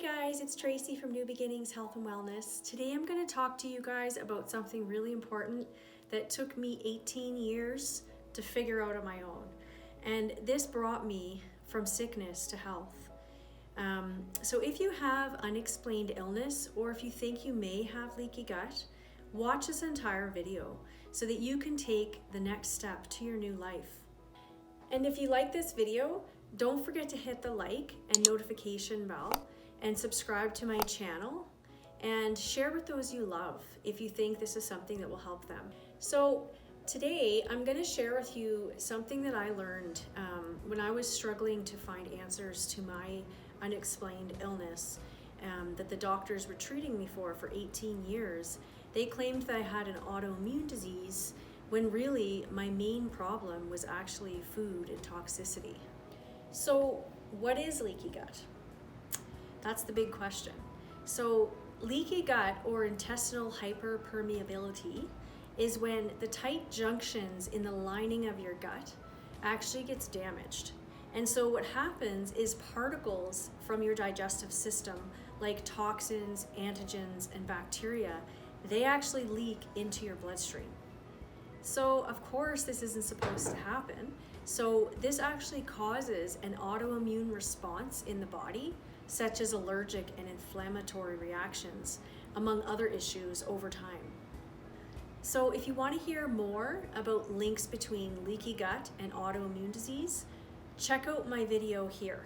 Guys, it's Tracy from New Beginnings Health and Wellness. Today I'm going to talk to you guys about something really important that took me 18 years to figure out on my own. And this brought me from sickness to health. So if you have unexplained illness or if you think you may have leaky gut, watch this entire video so that you can take the next step to your new life. And if you like this video, don't forget to hit the like and notification bell and subscribe to my channel and share with those you love if you think this is something that will help them. So today I'm going to share with you something that I learned when I was struggling to find answers to my unexplained illness that the doctors were treating me for 18 years. They claimed that I had an autoimmune disease when really my main problem was actually food and toxicity. So what is leaky gut? That's the big question. So leaky gut or intestinal hyperpermeability is when the tight junctions in the lining of your gut actually gets damaged. And so what happens is particles from your digestive system, like toxins, antigens, and bacteria, they actually leak into your bloodstream. So of course this isn't supposed to happen. So this actually causes an autoimmune response in the body, such as allergic and inflammatory reactions, among other issues over time. So if you want to hear more about links between leaky gut and autoimmune disease, check out my video here.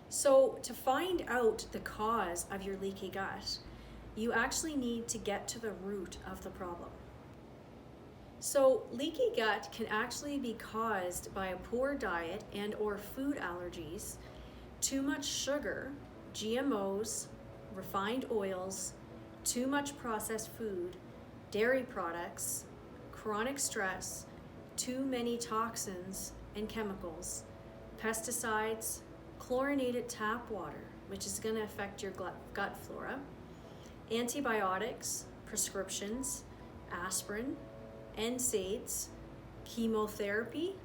So to find out the cause of your leaky gut, you actually need to get to the root of the problem. So leaky gut can actually be caused by a poor diet and or food allergies, too much sugar, GMOs, refined oils, too much processed food, dairy products, chronic stress, too many toxins and chemicals, pesticides, chlorinated tap water, which is going to affect your gut flora, antibiotics, prescriptions, aspirin, NSAIDs, chemotherapy,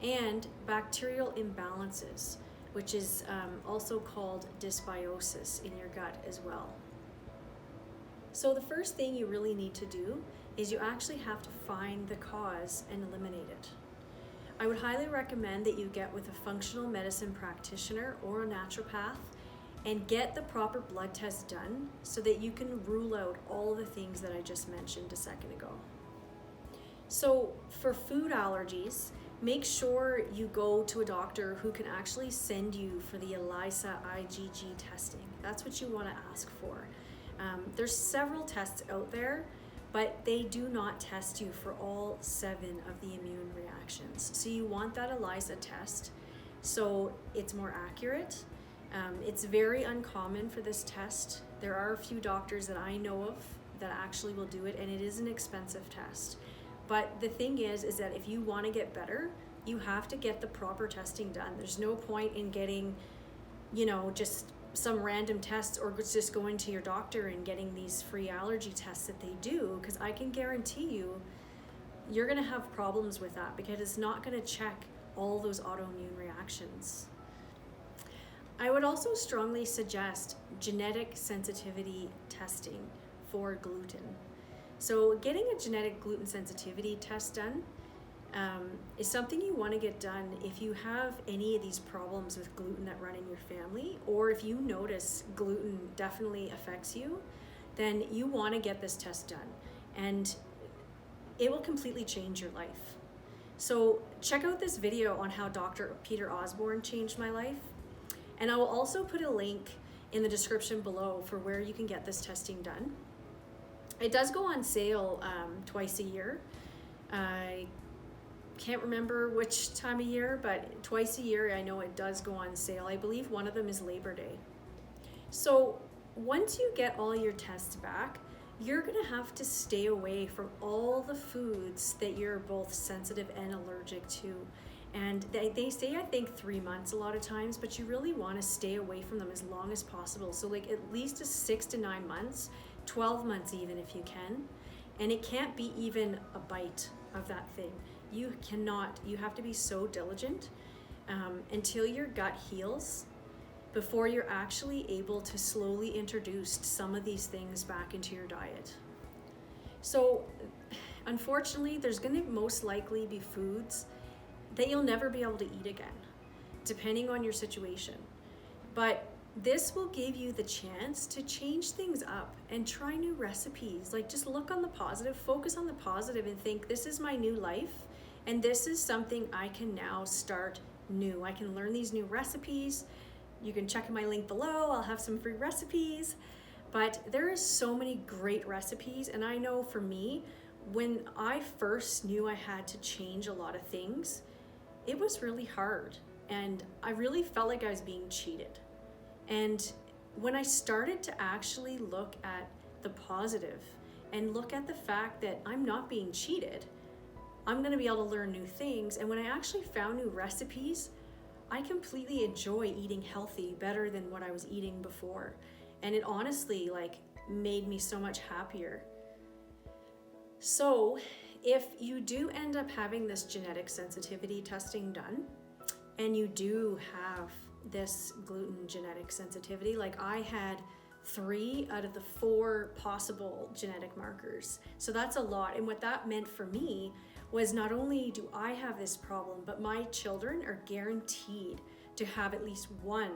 and bacterial imbalances, which is also called dysbiosis in your gut as well. So the first thing you really need to do is you actually have to find the cause and eliminate it. I would highly recommend that you get with a functional medicine practitioner or a naturopath and get the proper blood test done so that you can rule out all the things that I just mentioned a second ago. So for food allergies, make sure you go to a doctor who can actually send you for the ELISA IgG testing. That's what you want to ask for. There's several tests out there, but they do not test you for all 7 of the immune reactions. So you want that ELISA test so it's more accurate. It's very uncommon for this test. There are a few doctors that I know of that actually will do it, and it is an expensive test. But the thing is that if you want to get better, you have to get the proper testing done. There's no point in getting, just some random tests or just going to your doctor and getting these free allergy tests that they do, because I can guarantee you're going to have problems with that because it's not going to check all those autoimmune reactions. I would also strongly suggest genetic sensitivity testing for gluten. So getting a genetic gluten sensitivity test done is something you want to get done if you have any of these problems with gluten that run in your family, or if you notice gluten definitely affects you, then you want to get this test done, and it will completely change your life. So check out this video on how Dr. Peter Osborne changed my life, and I will also put a link in the description below for where you can get this testing done. It does go on sale twice a year. I can't remember which time of year, but twice a year I know it does go on sale. I believe one of them is Labor Day. So once you get all your tests back, you're gonna have to stay away from all the foods that you're both sensitive and allergic to. And they say, I think 3 months a lot of times, but you really wanna stay away from them as long as possible. So like at least 6 to 9 months, 12 months even if you can. And it can't be even a bite of that thing. You have to be so diligent until your gut heals. before you're actually able to slowly introduce some of these things back into your diet. So unfortunately, there's going to most likely be foods that you'll never be able to eat again, depending on your situation. But this will give you the chance to change things up and try new recipes. Like, just look on the positive, focus on the positive, and think, this is my new life, and this is something I can now start new. I can learn these new recipes. You can check my link below. I'll have some free recipes. But there is so many great recipes, and I know for me, when I first knew I had to change a lot of things, it was really hard, and I really felt like I was being cheated. And when I started to actually look at the positive and look at the fact that I'm not being cheated, I'm going to be able to learn new things. And when I actually found new recipes, I completely enjoy eating healthy better than what I was eating before. And it honestly made me so much happier. So if you do end up having this genetic sensitivity testing done, and you do have this gluten genetic sensitivity, like I had 3 out of the 4 possible genetic markers. So that's a lot. And what that meant for me was, not only do I have this problem, but my children are guaranteed to have at least 1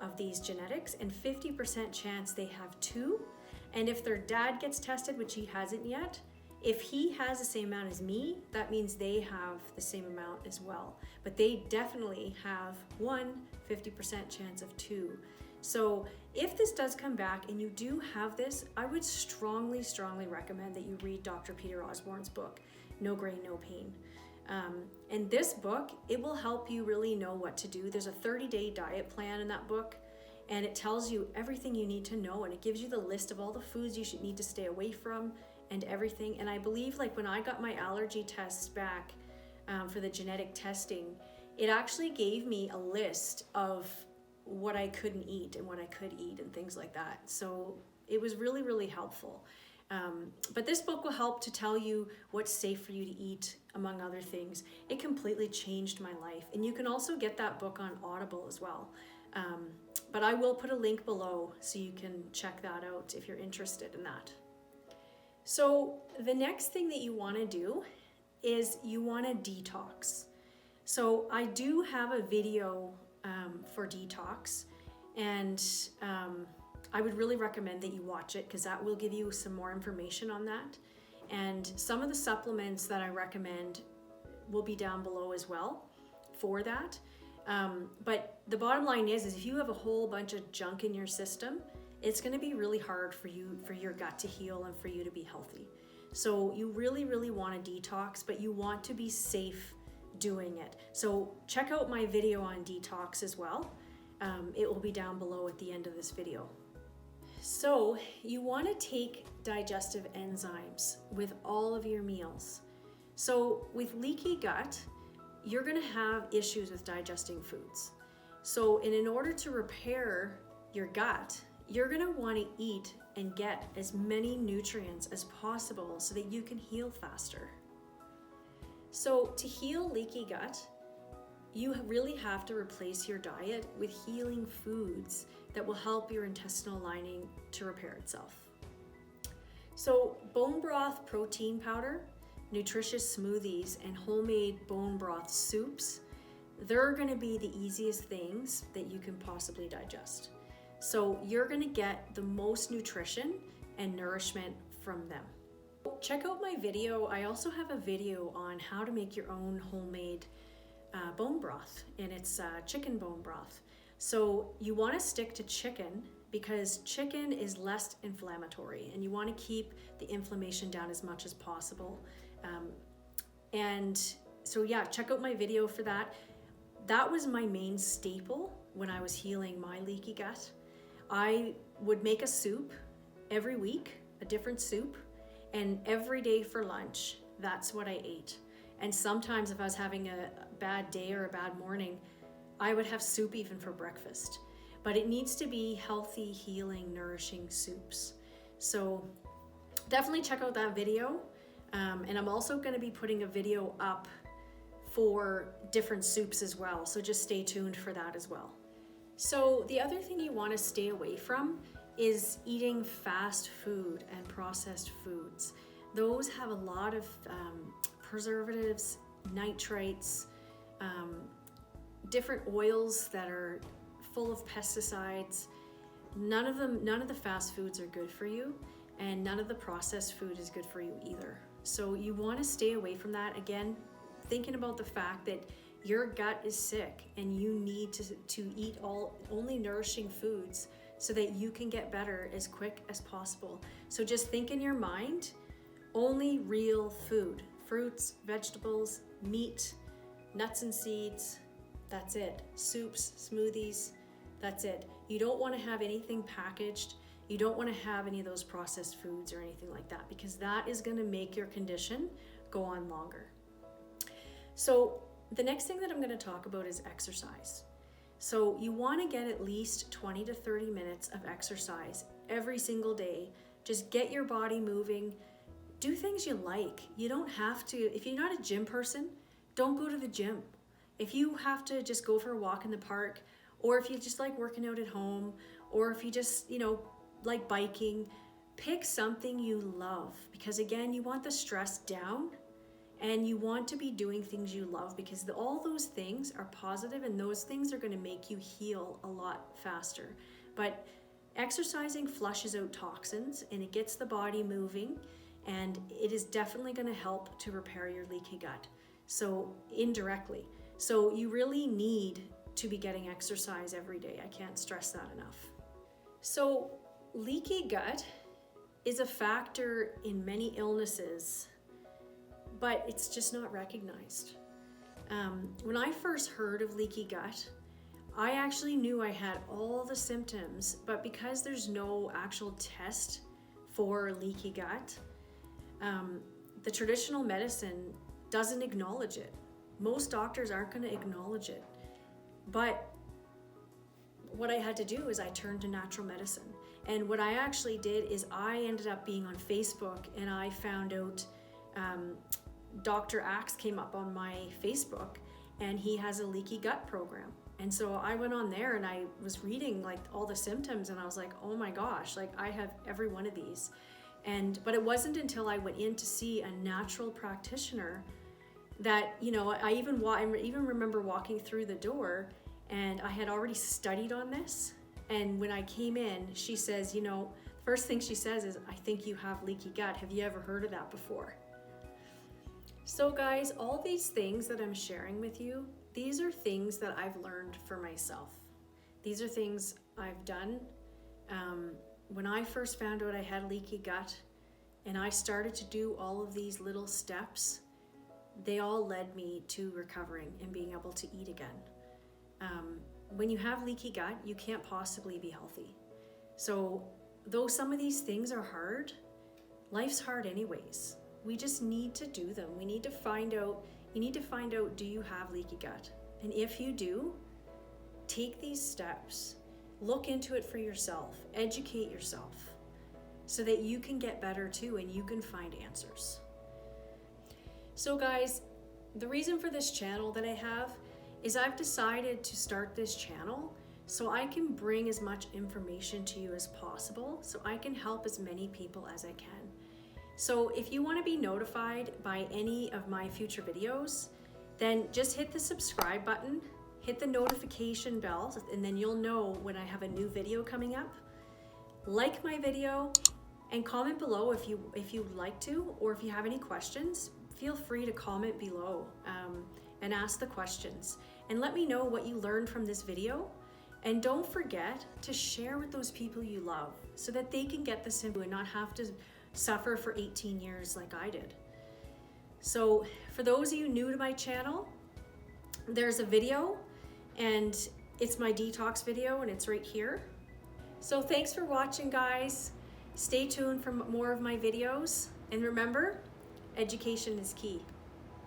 of these genetics, and 50% chance they have 2. And if their dad gets tested, which he hasn't yet, if he has the same amount as me, that means they have the same amount as well. But they definitely have 50% chance of 2. So if this does come back and you do have this, I would strongly, strongly recommend that you read Dr. Peter Osborne's book, No Grain, No Pain. And this book, it will help you really know what to do. There's a 30-day diet plan in that book, and it tells you everything you need to know, and it gives you the list of all the foods you should need to stay away from and everything. And I believe, when I got my allergy tests back for the genetic testing, it actually gave me a list of what I couldn't eat and what I could eat and things like that. So it was really, really helpful. But this book will help to tell you what's safe for you to eat, among other things. It completely changed my life. And you can also get that book on Audible as well. But I will put a link below so you can check that out if you're interested in that. So the next thing that you want to do is you want to detox. So I do have a video for detox, and I would really recommend that you watch it, because that will give you some more information on that. And some of the supplements that I recommend will be down below as well for that. But the bottom line is if you have a whole bunch of junk in your system, it's going to be really hard for your gut to heal and for you to be healthy. So you really, really want to detox, but you want to be safe doing it. So check out my video on detox as well. It will be down below at the end of this video. So you want to take digestive enzymes with all of your meals. So with leaky gut, you're going to have issues with digesting foods. So in order to repair your gut, you're going to want to eat and get as many nutrients as possible so that you can heal faster. So to heal leaky gut, you really have to replace your diet with healing foods that will help your intestinal lining to repair itself. So bone broth protein powder, nutritious smoothies, and homemade bone broth soups, they're going to be the easiest things that you can possibly digest. So you're going to get the most nutrition and nourishment from them. Check out my video. I also have a video on how to make your own homemade bone broth, and it's chicken bone broth. So you want to stick to chicken because chicken is less inflammatory, and you want to keep the inflammation down as much as possible. And so yeah, check out my video for that. That was my main staple when I was healing my leaky gut. I would make a soup every week, a different soup, and every day for lunch, that's what I ate. And sometimes if I was having a bad day or a bad morning, I would have soup even for breakfast. But it needs to be healthy, healing, nourishing soups. So definitely check out that video. And I'm also going to be putting a video up for different soups as well. So just stay tuned for that as well. So the other thing you want to stay away from is eating fast food and processed foods. Those have a lot of preservatives, nitrates, different oils that are full of pesticides. None of the fast foods are good for you, and none of the processed food is good for you either. So you want to stay away from that. Again, thinking about the fact that your gut is sick and you need to eat only nourishing foods so that you can get better as quick as possible. So just think in your mind, only real food, fruits, vegetables, meat, nuts and seeds, that's it. Soups, smoothies, that's it. You don't want to have anything packaged. You don't want to have any of those processed foods or anything like that, because that is going to make your condition go on longer. So the next thing that I'm going to talk about is exercise. So you want to get at least 20 to 30 minutes of exercise every single day. Just get your body moving. Do things you like. You don't have to, if you're not a gym person, don't go to the gym. If you have to just go for a walk in the park, or if you just like working out at home, or if you just, like biking, pick something you love, because again, you want the stress down and you want to be doing things you love, because all those things are positive and those things are going to make you heal a lot faster. But exercising flushes out toxins and it gets the body moving, and it is definitely going to help to repair your leaky gut. So indirectly. So you really need to be getting exercise every day. I can't stress that enough. So leaky gut is a factor in many illnesses, but it's just not recognized. When I first heard of leaky gut, I actually knew I had all the symptoms, but because there's no actual test for leaky gut, the traditional medicine doesn't acknowledge it. Most doctors aren't going to acknowledge it. But what I had to do is I turned to natural medicine. And what I actually did is I ended up being on Facebook, and I found out Dr. Axe came up on my Facebook, and he has a leaky gut program. And so I went on there and I was reading like all the symptoms, and I was like, oh my gosh, like I have every one of these. But it wasn't until I went in to see a natural practitioner that, I even remember walking through the door, and I had already studied on this. And when I came in, she says, the first thing she says is, I think you have leaky gut. Have you ever heard of that before? So guys, all these things that I'm sharing with you, these are things that I've learned for myself. These are things I've done. When I first found out I had leaky gut and I started to do all of these little steps, they all led me to recovering and being able to eat again. When you have leaky gut, you can't possibly be healthy. So though some of these things are hard, life's hard anyways. We just need to do them. You need to find out, do you have leaky gut? And if you do, take these steps, look into it for yourself, educate yourself so that you can get better too and you can find answers. So guys, the reason for this channel that I have is I've decided to start this channel so I can bring as much information to you as possible, so I can help as many people as I can. So if you want to be notified by any of my future videos, then just hit the subscribe button, hit the notification bell, and then you'll know when I have a new video coming up. Like my video and comment below if you'd like to, or if you have any questions. Feel free to comment below and ask the questions, and let me know what you learned from this video. And don't forget to share with those people you love so that they can get this info and not have to suffer for 18 years like I did. So for those of you new to my channel, there's a video, and it's my detox video, and it's right here. So thanks for watching, guys. Stay tuned for more of my videos, and remember, education is key.